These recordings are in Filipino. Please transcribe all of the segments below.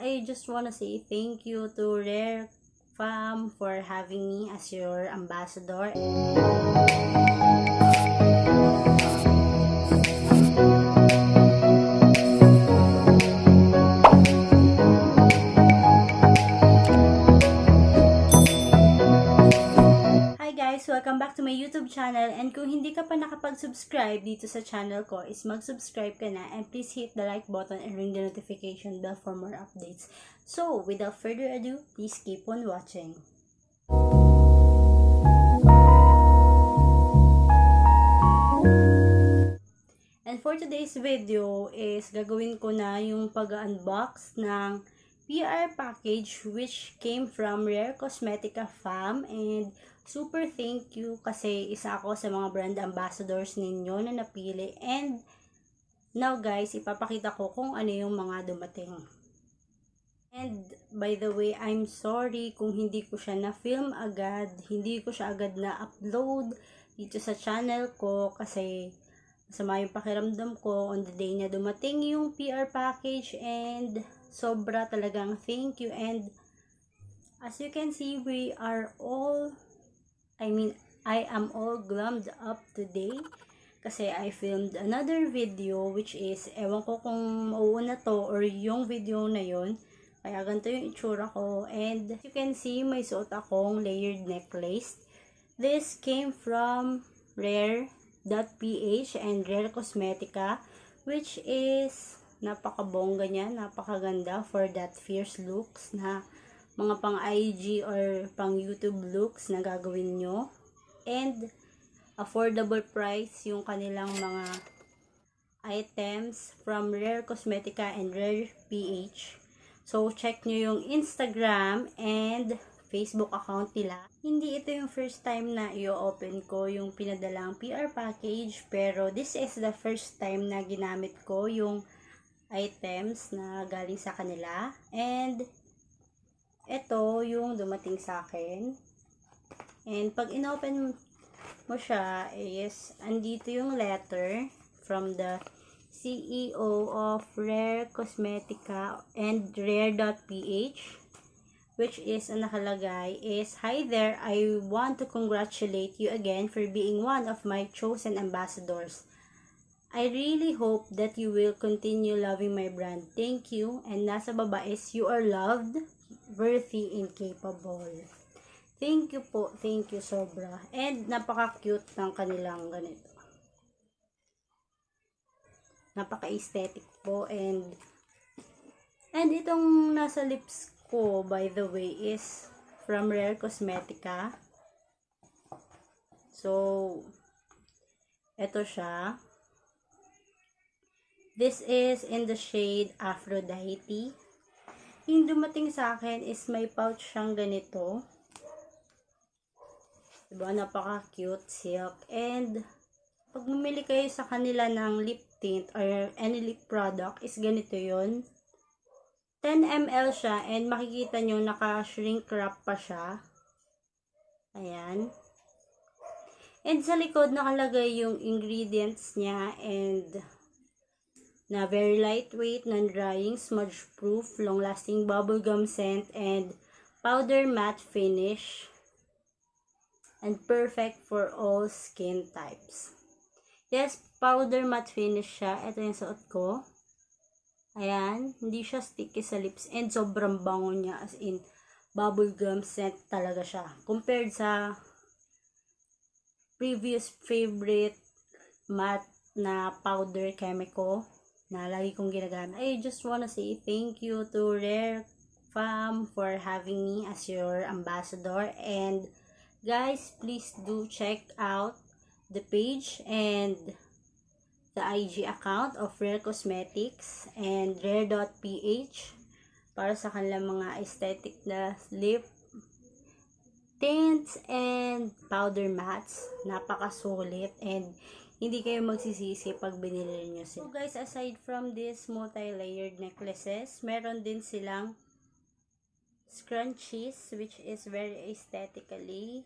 I just wanna say thank you to Rare fam for having me as your ambassador. Welcome back to my YouTube channel, and kung hindi ka pa nakapag-subscribe dito sa channel ko is mag-subscribe ka na, and please hit the like button and ring the notification bell for more updates. So without further ado, please keep on watching. And for today's video is gagawin ko na yung pag-unbox ng PR package which came from Rare.cosmetica fam, and super thank you kasi isa ako sa mga brand ambassadors ninyo na napili. And now guys, ipapakita ko kung ano yung mga dumating. And by the way, I'm sorry kung hindi ko siya na-film agad, hindi ko siya agad na-upload dito sa channel ko kasi masama yung pakiramdam ko on the day na dumating yung PR package, and sobra talagang thank you. And as you can see, I am all glammed up today kasi I filmed another video which is, ewan ko kung mauuna to or yung video na yun, kaya ganito yung itsura ko. And as you can see, may suot akong layered necklace. This came from Rare.ph and Rare.cosmetica, which is napakabongga niya, napakaganda for that fierce looks na mga pang IG or pang YouTube looks na gagawin nyo. And affordable price yung kanilang mga items from Rare.cosmetica and Rare.ph. So check nyo yung Instagram and Facebook account nila. Hindi ito yung first time na i-open ko yung pinadalang PR package, pero this is the first time na ginamit ko yung items na galing sa kanila. And ito yung dumating sa akin. And pag inopen mo siya is andito yung letter from the CEO of Rare.cosmetica and Rare.ph, which is ang nakalagay is, "Hi there, I want to congratulate you again for being one of my chosen ambassadors. I really hope that you will continue loving my brand. Thank you." And nasa baba is, "You are loved, worthy, and capable." Thank you po. Thank you sobra. And napaka-cute ng kanilang ganito. Napaka-aesthetic po. And itong nasa lips ko, by the way, is from Rare.cosmetica. So, ito siya. This is in the shade Aphrodite. Yung dumating sa akin is may pouch siyang ganito. Diba? Napaka-cute, silk. And pag bumili kayo sa kanila ng lip tint or any lip product is ganito yon. 10 ml siya, and makikita nyo naka-shrink wrap pa siya. Ayan. And sa likod nakalagay yung ingredients niya, and na very lightweight, non-drying, smudge-proof, long-lasting bubblegum scent, and powder matte finish, and perfect for all skin types. Yes, powder matte finish siya. Ito yung suot ko. Ayan, hindi siya sticky sa lips, and sobrang bango niya, as in bubblegum scent talaga siya. Compared sa previous favorite matte na powder chemical na lagi kong ginagamit. I just wanna say thank you to Rare fam for having me as your ambassador. And guys, please do check out the page and the IG account of Rare Cosmetics and Rare.ph para sa kanilang mga aesthetic na lip tints and powder mattes. Napakasulit, and hindi kayo magsisisi pag binili nyo sila. So guys, aside from this multi-layered necklaces, meron din silang scrunchies, which is very aesthetically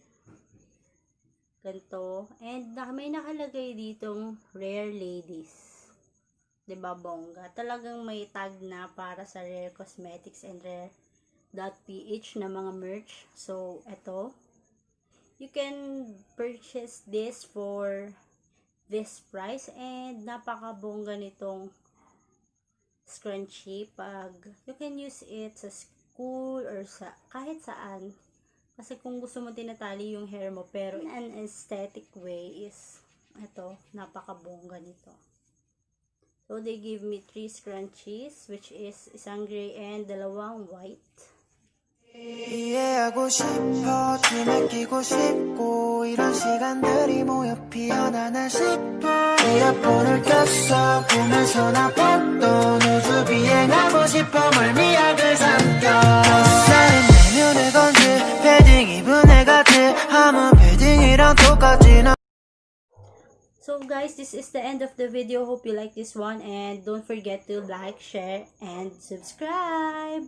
ganito. And may nakalagay ditong Rare Ladies. 'Diba bongga? Talagang may tag na para sa Rare Cosmetics and Rare.ph na mga merch. So, eto. You can purchase this for this price and napakabongga nitong scrunchie pag you can use it sa school or sa kahit saan. Kasi kung gusto mo tinatali yung hair mo pero in an aesthetic way is eto, napakabongga nito. So, they give me 3 scrunchies, which is isang gray and dalawang white. 이해하고 싶어 춤에 끼고 싶고 이런 시간들이 모여 피어나나 싶어 이어폰을 꼈어 보면서 나 뻗도 우주 비행하고 싶어 멀미약을 삼켜 나는 내면을 건지 패딩 입은 애 같아 아무 패딩이랑 똑같진 않아. So guys, this is the end of the video. Hope you like this one and don't forget to like, share, and subscribe.